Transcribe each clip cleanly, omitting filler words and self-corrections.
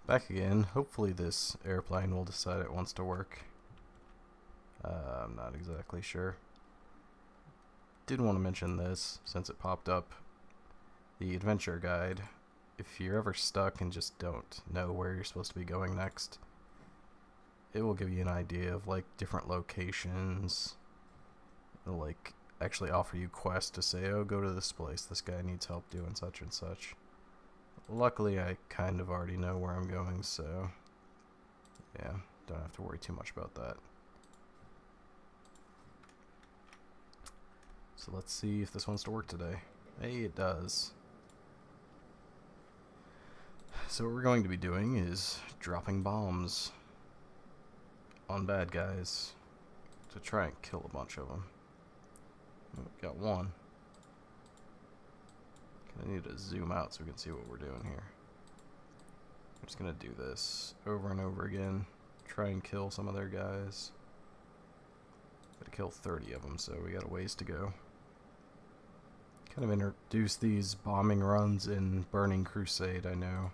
Back again. Hopefully this airplane will decide it wants to work. I'm not exactly sure. Did want to mention this since it popped up. The adventure guide. If you're ever stuck and just don't know where you're supposed to be going next, it will give you an idea of like different locations. It'll like actually offer you quests to say, oh, go to this place, this guy needs help doing such and such. Luckily I kind of already know where I'm going, so yeah, don't have to worry too much about that. So let's see if this wants to work today. Hey, it does. So what we're going to be doing is dropping bombs on bad guys to try and kill a bunch of them. Got one. I need to zoom out so we can see what we're doing here. I'm just gonna do this over and over again. Try and kill some of their guys. Gotta kill 30 of them, so we got a ways to go. Kind of introduced these bombing runs in Burning Crusade, I know.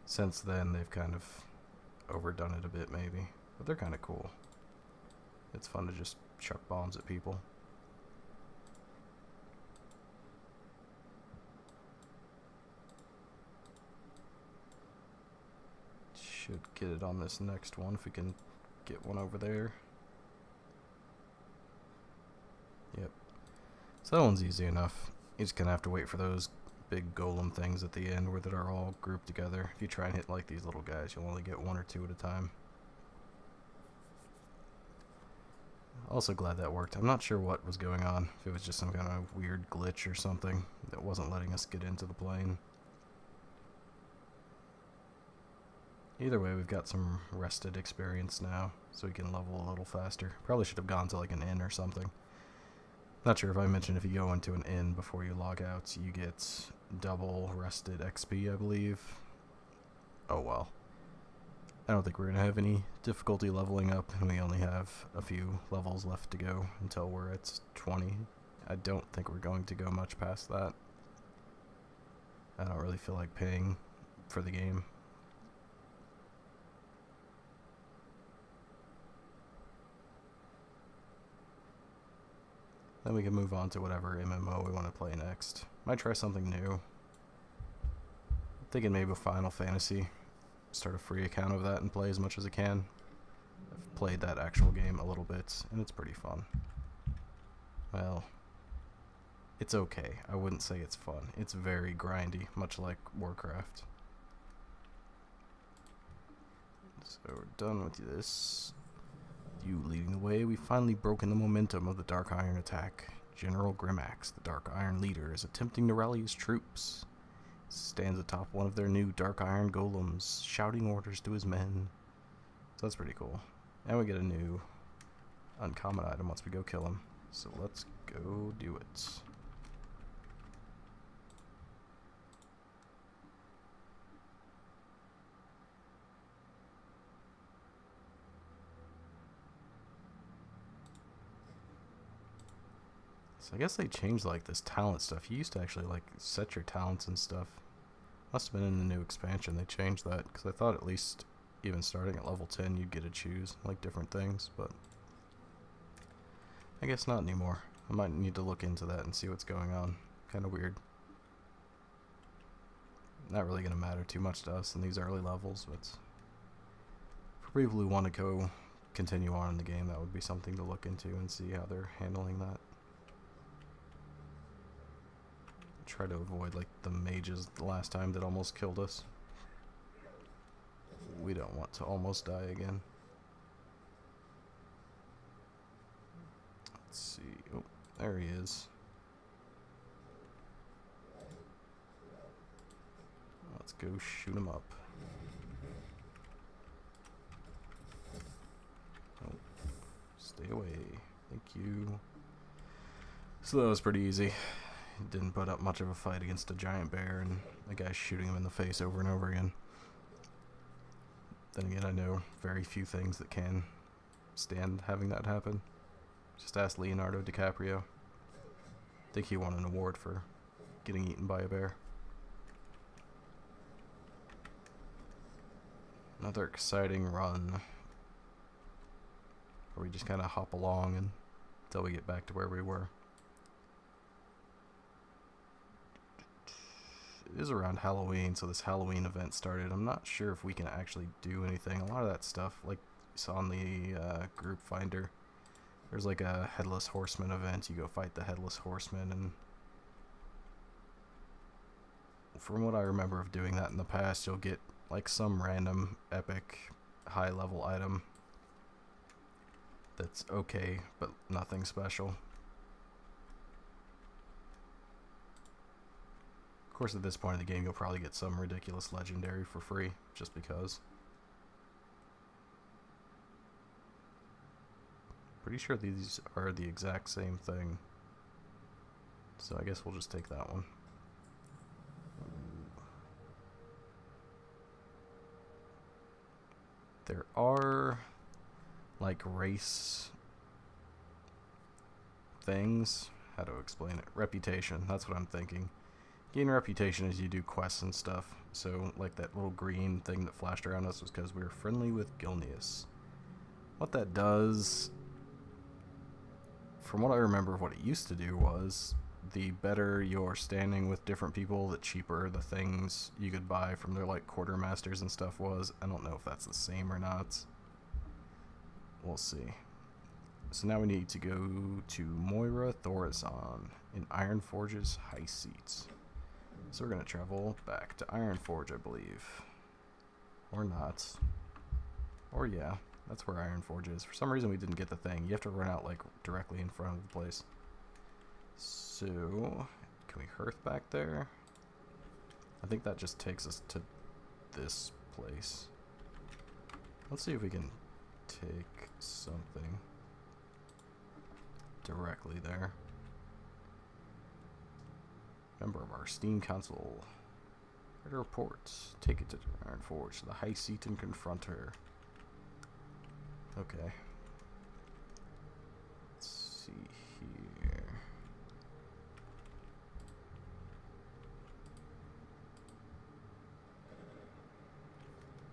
Since then, they've kind of overdone it a bit, maybe. But they're kind of cool. It's fun to just chuck bombs at people. Should get it on this next one if we can get one over there. Yep. So that one's easy enough. You're just gonna have to wait for those big golem things at the end where that are all grouped together. If you try and hit like these little guys, you'll only get one or two at a time. Also glad that worked. I'm not sure what was going on. If it was just some kind of weird glitch or something that wasn't letting us get into the plane. Either way, we've got some rested experience now, so we can level a little faster. Probably should have gone to like an inn or something. Not sure if I mentioned if you go into an inn before you log out, you get double rested XP, I believe. Oh well. I don't think we're going to have any difficulty leveling up, and we only have a few levels left to go until we're at 20. I don't think we're going to go much past that. I don't really feel like paying for the game. Then we can move on to whatever MMO we want to play next. Might try something new. I'm thinking maybe Final Fantasy. Start a free account of that and play as much as I can. I've played that actual game a little bit, and it's pretty fun. Well, it's okay. I wouldn't say it's fun. It's very grindy, much like Warcraft. So we're done with this. You leading the way, we've finally broken the momentum of the Dark Iron attack. General Grimax, the Dark Iron leader, is attempting to rally his troops. Stands atop one of their new Dark Iron golems, shouting orders to his men. So that's pretty cool. And we get a new uncommon item once we go kill him. So let's go do it. So I guess they changed like this talent stuff. You used to actually like set your talents and stuff. Must have been in the new expansion they changed that, because I thought at least even starting at level 10 you'd get to choose like different things, but I guess not anymore. I might need to look into that and see what's going on. Kind of weird. Not really going to matter too much to us in these early levels, but for people who want to go continue on in the game, that would be something to look into and see how they're handling that. Try to avoid like the mages the last time that almost killed us. We don't want to almost die again. Let's see. Oh, there he is. Let's go shoot him up. Oh, stay away. Thank you. So that was pretty easy. Didn't put up much of a fight against a giant bear and a guy shooting him in the face over and over again. Then again, I know very few things that can stand having that happen. Just ask Leonardo DiCaprio. I think he won an award for getting eaten by a bear. Another exciting run where we just kind of hop along until we get back to where we were. It is around Halloween, so this Halloween event started. I'm not sure if we can actually do anything. A lot of that stuff, like you saw on the group finder, there's like a Headless Horseman event. You go fight the Headless Horseman, and from what I remember of doing that in the past, you'll get like some random epic high level item that's okay, but nothing special. Of course, at this point in the game, you'll probably get some ridiculous legendary for free, just because. Pretty sure these are the exact same thing, so I guess we'll just take that one. There are like race things. How to explain it? Reputation, that's what I'm thinking. Gain reputation as you do quests and stuff. So like that little green thing that flashed around us was because we were friendly with Gilneas. What that does, from what I remember of what it used to do, was the better your standing with different people, the cheaper the things you could buy from their like quartermasters and stuff was. I don't know if that's the same or not. We'll see. So now we need to go to Moira Thorazon in Ironforge's High Seat. So we're going to travel back to Ironforge, I believe. Or not. Or yeah, that's where Ironforge is. For some reason we didn't get the thing. You have to run out like directly in front of the place. So, can we hearth back there? I think that just takes us to this place. Let's see if we can take something directly there. Member of our Steam Council. Ready to report. Take it to Ironforge, to the High Seat, and confront her. Okay. Let's see here.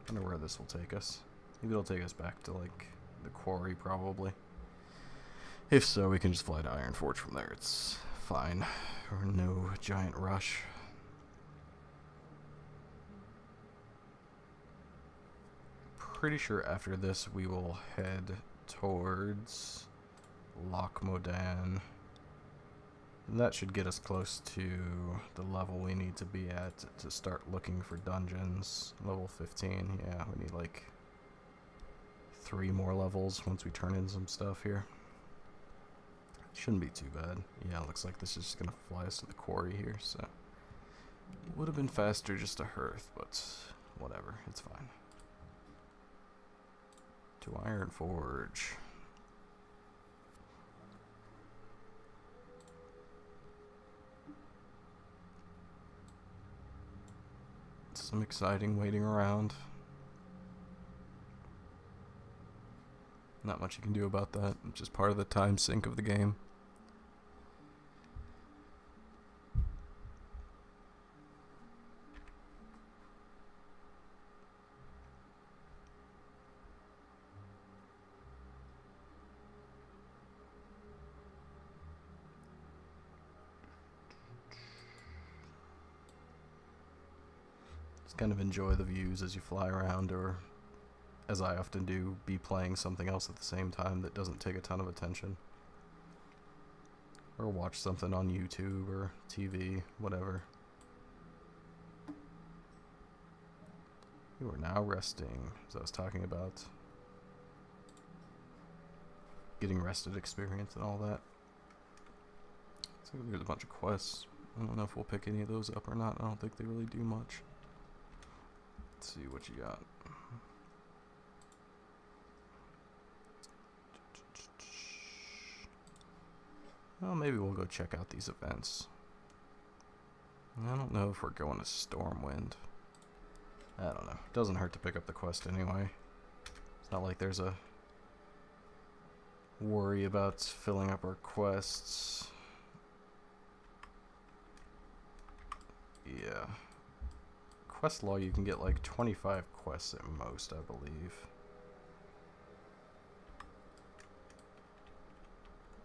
I wonder where this will take us. Maybe it'll take us back to like the quarry, probably. If so, we can just fly to Ironforge from there. It's fine. Or no giant rush. Pretty sure after this we will head towards Loch Modan. That should get us close to the level we need to be at to start looking for dungeons. Level 15, yeah, we need like 3 more levels once we turn in some stuff here. Shouldn't be too bad. Yeah, it looks like this is just gonna fly us to the quarry here, so it would have been faster just to hearth, but whatever, it's fine. To Ironforge. Some exciting waiting around. Not much you can do about that. It's just part of the time sink of the game. Just kind of enjoy the views as you fly around, or as I often do, be playing something else at the same time that doesn't take a ton of attention. Or watch something on YouTube or TV, whatever. You are now resting, as I was talking about. Getting rested experience and all that. So there's a bunch of quests. I don't know if we'll pick any of those up or not. I don't think they really do much. Let's see what you got. Well, maybe we'll go check out these events. I don't know if we're going to Stormwind. I don't know. Doesn't hurt to pick up the quest anyway. It's not like there's a worry about filling up our quests. Yeah. quest log, you can get like 25 quests at most, I believe.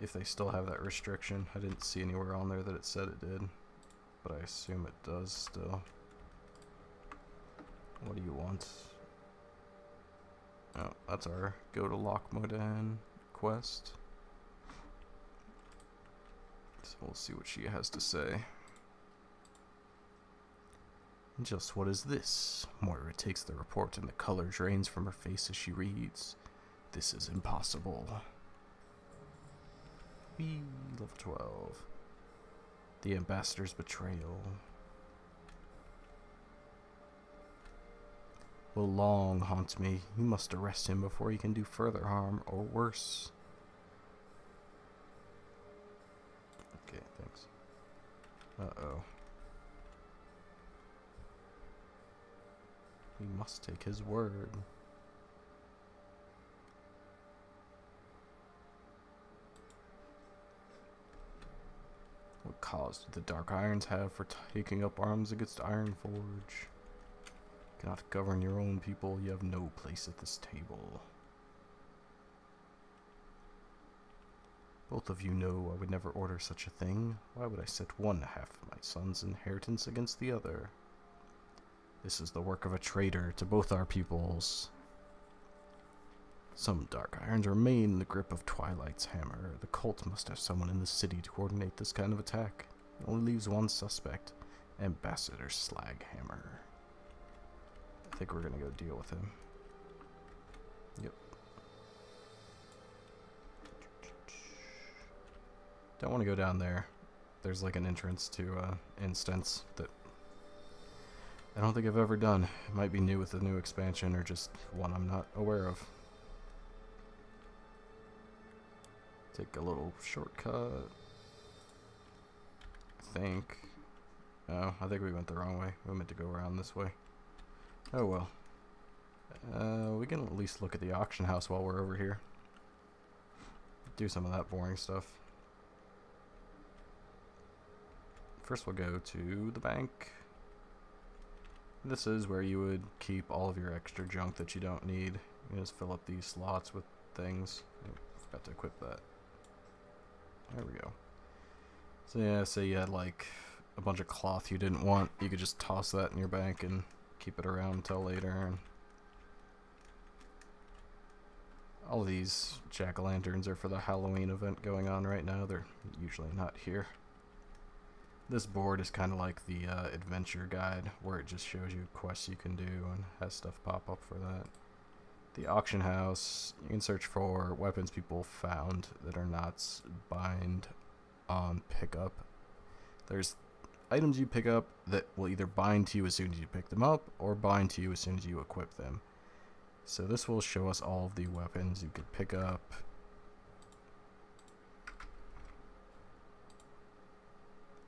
If they still have that restriction. I didn't see anywhere on there that it said it did, but I assume it does still. What do you want? Oh, that's our go to Lochmodan quest. So we'll see what she has to say. Just what is this? Moira takes the report and the color drains from her face as she reads. This is impossible. Whee, level 12. The ambassador's betrayal. Will long haunt me. You must arrest him before he can do further harm or worse. Okay, thanks. Uh-oh. We must take his word. What cause did the Dark Irons have for taking up arms against Ironforge? Cannot govern your own people, you have no place at this table. Both of you know I would never order such a thing. Why would I set one half of my son's inheritance against the other? This is the work of a traitor to both our peoples. Some Dark Irons remain in the grip of Twilight's hammer. The cult must have someone in the city to coordinate this kind of attack. It only leaves one suspect, Ambassador Slaghammer. I think we're gonna go deal with him. Yep. Don't want to go down there. There's like an entrance to instance that I don't think I've ever done. It might be new with the new expansion or just one I'm not aware of. Take a little shortcut. I think. Oh, I think we went the wrong way. We meant to go around this way. Oh well. We can at least look at the auction house while we're over here. Do some of that boring stuff. First we'll go to the bank. This is where you would keep all of your extra junk that you don't need. You just fill up these slots with things. Oh, forgot to equip that. There we go. So yeah, say you had like a bunch of cloth you didn't want, you could just toss that in your bank and keep it around until later. And all of these jack-o'-lanterns are for the Halloween event going on right now. They're usually not here. This board is kind of like the adventure guide, where it just shows you quests you can do and has stuff pop up for that. The auction house, you can search for weapons people found that are not bind on pickup. There's items you pick up that will either bind to you as soon as you pick them up, or bind to you as soon as you equip them. So this will show us all of the weapons you could pick up.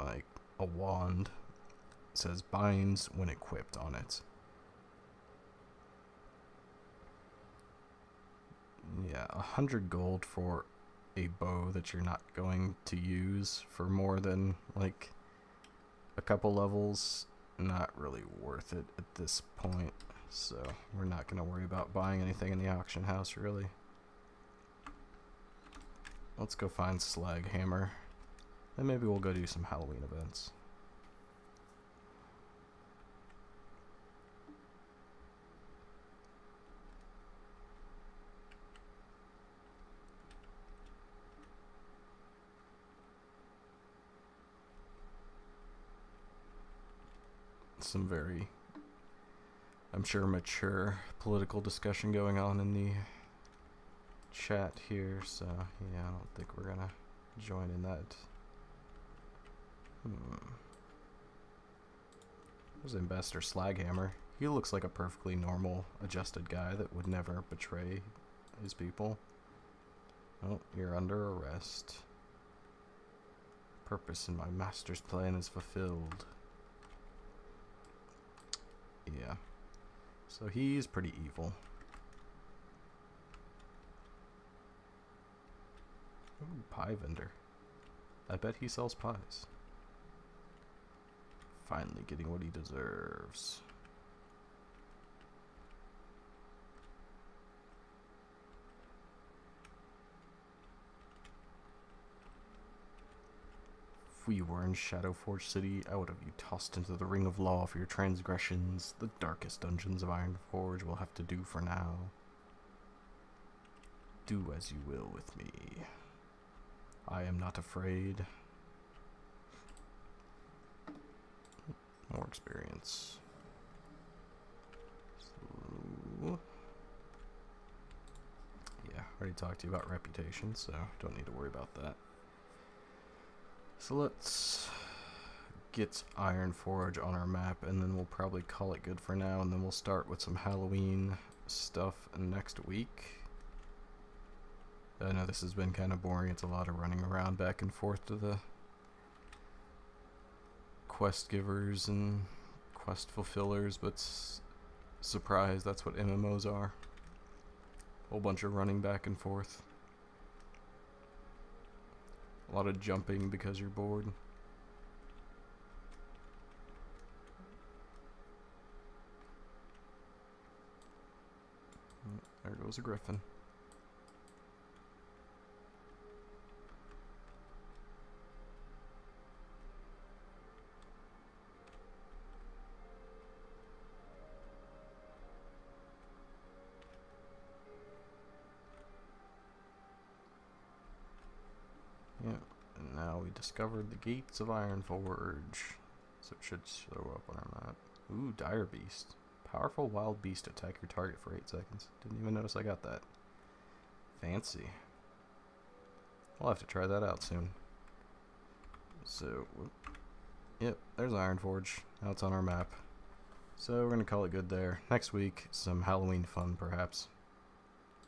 Like a wand. It says binds when equipped on it. Yeah, 100 gold for a bow that you're not going to use for more than like a couple levels. Not really worth it at this point. So we're not going to worry about buying anything in the auction house really. Let's go find Slaghammer. Then maybe we'll go do some Halloween events. Some very, I'm sure, mature political discussion going on in the chat here, so yeah, I don't think we're gonna join in that. There's Ambassador Slaghammer. He looks like a perfectly normal, adjusted guy that would never betray his people. Oh, you're under arrest. Purpose in my master's plan is fulfilled. Yeah. So he's pretty evil. Ooh, pie vendor. I bet he sells pies. Finally getting what he deserves. If we were in Shadowforge City, I would have you tossed into the ring of law for your transgressions. The darkest dungeons of Ironforge will have to do for now. Do as you will with me. I am not afraid. More experience. So, yeah, already talked to you about reputation, so don't need to worry about that. So let's get Ironforge on our map, and then we'll probably call it good for now, and then we'll start with some Halloween stuff next week. I know this has been kind of boring. It's a lot of running around back and forth to the quest givers and quest fulfillers, but surprise, that's what MMOs are. Whole bunch of running back and forth. A lot of jumping because you're bored. There goes a griffin. Yep, and now we discovered the gates of Ironforge. So it should show up on our map. Ooh, Dire Beast. Powerful wild beast attack your target for 8 seconds. Didn't even notice I got that. Fancy. We'll have to try that out soon. So, yep, there's Ironforge. Now it's on our map. So we're going to call it good there. Next week, some Halloween fun perhaps.